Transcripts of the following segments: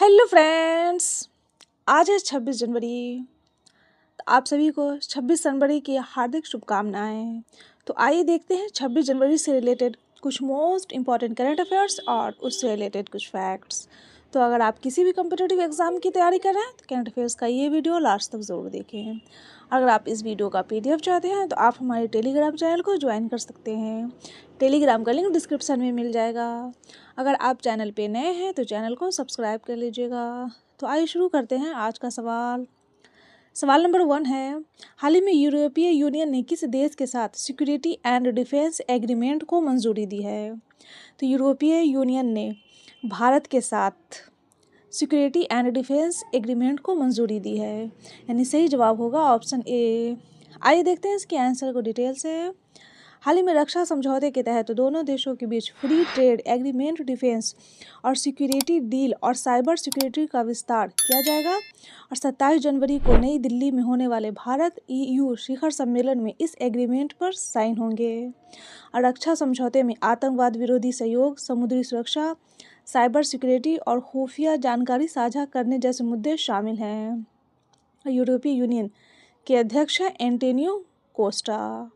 Hello friends, आज है 26 जनवरी। तो आप सभी को 26 जनवरी की हार्दिक शुभकामनाएं। तो आइए देखते हैं 26 जनवरी से रिलेटेड कुछ मोस्ट इम्पॉर्टेंट करंट अफेयर्स और उससे रिलेटेड कुछ फैक्ट्स। तो अगर आप किसी भी कम्पिटिटिव एग्जाम की तैयारी कर रहे हैं तो करंट अफेयर्स का ये वीडियो लास्ट तक ज़रूर देखें। अगर आप इस वीडियो का PDF चाहते हैं तो आप हमारे टेलीग्राम चैनल को ज्वाइन कर सकते हैं। टेलीग्राम का लिंक डिस्क्रिप्शन में मिल जाएगा। अगर आप चैनल पे नए हैं तो चैनल को सब्सक्राइब कर लीजिएगा। तो आइए शुरू करते हैं आज का सवाल। सवाल नंबर 1 है, हाल ही में यूरोपीय यूनियन ने किस देश के साथ सिक्योरिटी एंड डिफेंस एग्रीमेंट को मंजूरी दी है? तो यूरोपीय यूनियन ने भारत के साथ सिक्योरिटी एंड डिफेंस एग्रीमेंट को मंजूरी दी है, यानी सही जवाब होगा ऑप्शन ए। आइए देखते हैं इसके आंसर को डिटेल से। हाल ही में रक्षा समझौते के तहत दोनों देशों के बीच फ्री ट्रेड एग्रीमेंट, डिफेंस और सिक्योरिटी डील और साइबर सिक्योरिटी का विस्तार किया जाएगा और 27 जनवरी को नई दिल्ली में होने वाले भारत EU शिखर सम्मेलन में इस एग्रीमेंट पर साइन होंगे। और रक्षा समझौते में आतंकवाद विरोधी सहयोग, समुद्री सुरक्षा, साइबर सिक्योरिटी और खुफिया जानकारी साझा करने जैसे मुद्दे शामिल हैं। यूरोपीय यूनियन के अध्यक्ष हैं एंटोनियो कोस्टा।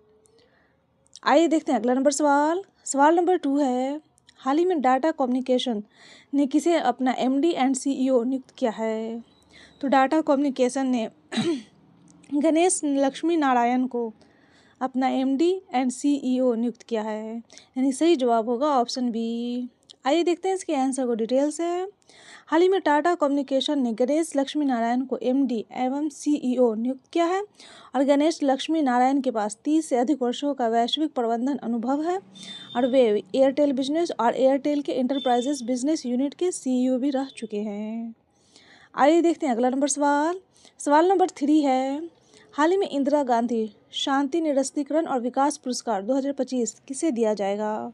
आइए देखते हैं अगला नंबर सवाल। सवाल नंबर 2 है, हाल ही में डाटा कम्युनिकेशन ने किसे अपना MD एंड CEO नियुक्त किया है? तो डाटा कम्युनिकेशन ने गणेश लक्ष्मी नारायण को अपना MD एंड CEO नियुक्त किया है, यानी सही जवाब होगा ऑप्शन बी। आइए देखते हैं इसके आंसर को डिटेल से। हाल ही में टाटा कम्युनिकेशन ने गणेश लक्ष्मी नारायण को MD एवं CEO नियुक्त किया है और गणेश लक्ष्मी नारायण के पास 30 से अधिक वर्षों का वैश्विक प्रबंधन अनुभव है और वे एयरटेल बिजनेस और एयरटेल के इंटरप्राइजेस बिजनेस यूनिट के CEO भी रह चुके हैं। आइए देखते हैं अगला नंबर सवाल। सवाल नंबर 3 है, हाल ही में इंदिरा गांधी शांति निरस्त्रीकरण और विकास पुरस्कार 2025 किसे दिया जाएगा?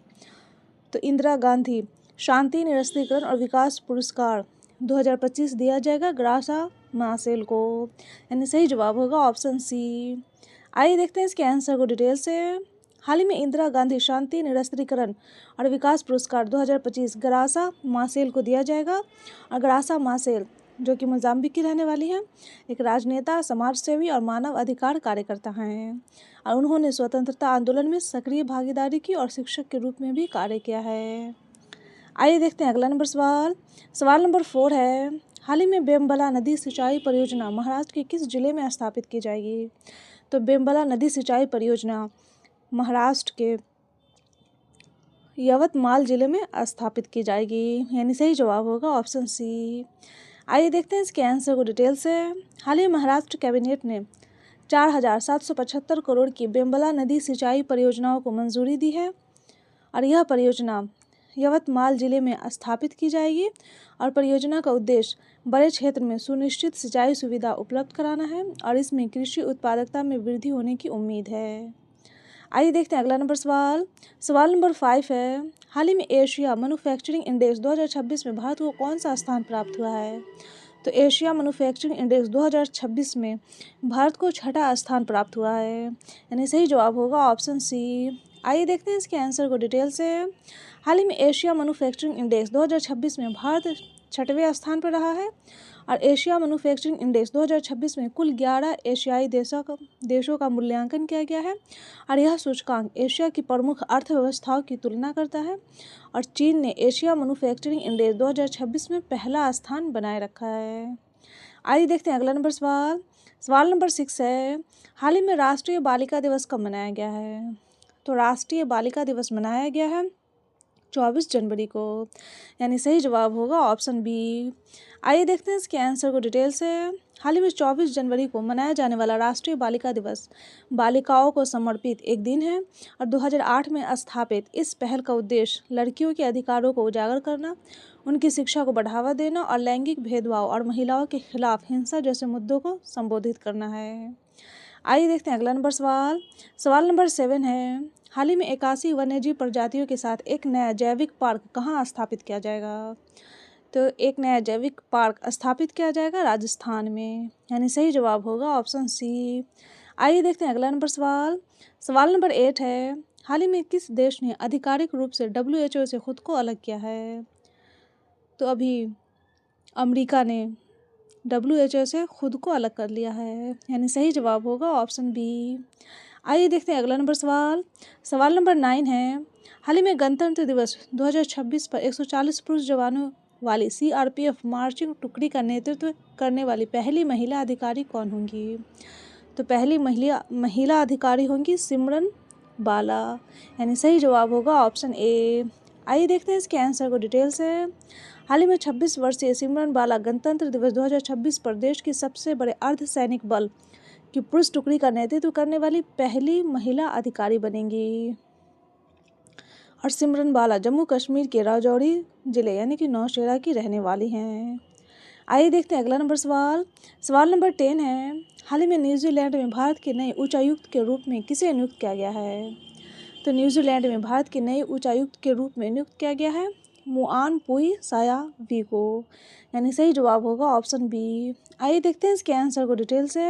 तो इंदिरा गांधी शांति निरस्त्रीकरण और विकास पुरस्कार 2025 दिया जाएगा ग्रासा मासेल को, यानी सही जवाब होगा ऑप्शन सी। आइए देखते हैं इसके आंसर को डिटेल से। हाल ही में इंदिरा गांधी शांति निरस्त्रीकरण और विकास पुरस्कार 2025 ग्रासा मासेल को दिया जाएगा और ग्रासा मासेल जो कि मोजाम्बिक की रहने वाली हैं, एक राजनेता, समाज सेवी और मानव अधिकार कार्यकर्ता हैं और उन्होंने स्वतंत्रता आंदोलन में सक्रिय भागीदारी की और शिक्षक के रूप में भी कार्य किया है। आइए देखते हैं अगला नंबर सवाल। सवाल नंबर 4 है, हाल ही में बेम्बला नदी सिंचाई परियोजना महाराष्ट्र के किस जिले में स्थापित की जाएगी? तो बेम्बला नदी सिंचाई परियोजना महाराष्ट्र के यवतमाल जिले में स्थापित की जाएगी, यानी सही जवाब होगा ऑप्शन सी। आइए देखते हैं इसके आंसर को डिटेल से। हाल ही महाराष्ट्र कैबिनेट ने 4,775 करोड़ की बेम्बला नदी सिंचाई परियोजनाओं को मंजूरी दी है और यह परियोजना यवतमाल जिले में स्थापित की जाएगी और परियोजना का उद्देश्य बड़े क्षेत्र में सुनिश्चित सिंचाई सुविधा उपलब्ध कराना है और इसमें कृषि उत्पादकता में वृद्धि होने की उम्मीद है। आइए देखते हैं अगला नंबर सवाल। सवाल नंबर 5 है, हाल ही में एशिया मैन्युफैक्चरिंग इंडेक्स 2026 में भारत को कौन सा स्थान प्राप्त हुआ है? तो एशिया मैन्युफैक्चरिंग इंडेक्स 2026 में भारत को 6ठा स्थान प्राप्त हुआ है, यानी सही जवाब होगा ऑप्शन सी। आइए देखते हैं इसके आंसर को डिटेल से। हाल ही में एशिया मैन्युफैक्चरिंग इंडेक्स 2026 में भारत 6वें स्थान पर रहा है और एशिया मैन्युफैक्चरिंग इंडेक्स 2026 में कुल 11 एशियाई देशों का मूल्यांकन किया गया है और यह सूचकांक एशिया की प्रमुख अर्थव्यवस्थाओं की तुलना करता है और चीन ने एशिया मैन्युफैक्चरिंग इंडेक्स 2026 में पहला स्थान बनाए रखा है। आइए देखते हैं अगला नंबर सवाल। सवाल नंबर 6 है, हाल ही में राष्ट्रीय बालिका दिवस कब मनाया गया है? तो राष्ट्रीय बालिका दिवस मनाया गया है 24 जनवरी को, यानी सही जवाब होगा ऑप्शन बी। आइए देखते हैं इसके आंसर को डिटेल से। हाल ही में 24 जनवरी को मनाया जाने वाला राष्ट्रीय बालिका दिवस बालिकाओं को समर्पित एक दिन है और 2008 में स्थापित इस पहल का उद्देश्य लड़कियों के अधिकारों को उजागर करना, उनकी शिक्षा को बढ़ावा देना और लैंगिक भेदभाव और महिलाओं के खिलाफ हिंसा जैसे मुद्दों को संबोधित करना है। आइए देखते हैं अगला नंबर सवाल। सवाल नंबर 7 है, हाल ही में 81 वन्यजीव प्रजातियों के साथ एक नया जैविक पार्क कहाँ स्थापित किया जाएगा? तो एक नया जैविक पार्क स्थापित किया जाएगा राजस्थान में, यानी सही जवाब होगा ऑप्शन सी। आइए देखते हैं अगला नंबर सवाल। सवाल नंबर 8 है, हाल ही में किस देश ने आधिकारिक रूप से WHO से खुद को अलग किया है? तो अभी अमेरिका ने WHO से खुद को अलग कर लिया है, यानी सही जवाब होगा ऑप्शन बी। आइए देखते हैं अगला सवाल। सवाल नंबर 9 है, हाल ही में गणतंत्र दिवस 2026 पर 140 पुरुष जवानों वाली CRPF मार्चिंग टुकड़ी का नेतृत्व करने वाली पहली महिला अधिकारी कौन होंगी? तो पहली महिला अधिकारी होंगी सिमरन बाला, यानी सही जवाब होगा ऑप्शन ए। आइए देखते हैं इसके आंसर को डिटेल से। हाल ही में 26 वर्षीय सिमरन बाला गणतंत्र दिवस 2026 पर देश की सबसे बड़े अर्धसैनिक बल की पुरुष टुकड़ी का नेतृत्व करने वाली पहली महिला अधिकारी बनेंगी। और सिमरन बाला जम्मू कश्मीर के राजौरी जिले यानी कि नौशेरा की रहने वाली हैं। आइए देखते हैं अगला सवाल। सवाल नंबर 10 है, हाल ही में न्यूजीलैंड में भारत के नए उच्चायुक्त के रूप में किसे नियुक्त किया गया है? तो न्यूजीलैंड में भारत के नए उच्चायुक्त के रूप में नियुक्त किया गया है मुआन पुई सायावी को, यानी सही जवाब होगा ऑप्शन बी। आइए देखते हैं इसके आंसर को डिटेल से।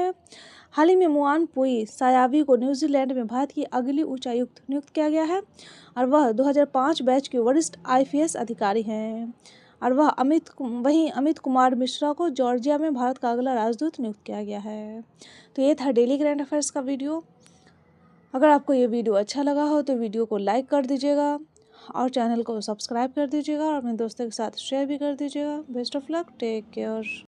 हाल ही में मुआन पुई सायावी को न्यूजीलैंड में भारत की अगली उच्चायुक्त नियुक्त किया गया है और वह 2005 बैच के वरिष्ठ IPS अधिकारी हैं। और वहीं अमित कुमार मिश्रा को जॉर्जिया में भारत का अगला राजदूत नियुक्त किया गया है। तो ये था डेली करंट अफेयर्स का वीडियो। अगर आपको ये वीडियो अच्छा लगा हो तो वीडियो को लाइक कर दीजिएगा और चैनल को सब्सक्राइब कर दीजिएगा और अपने दोस्तों के साथ शेयर भी कर दीजिएगा। Best of luck, take care.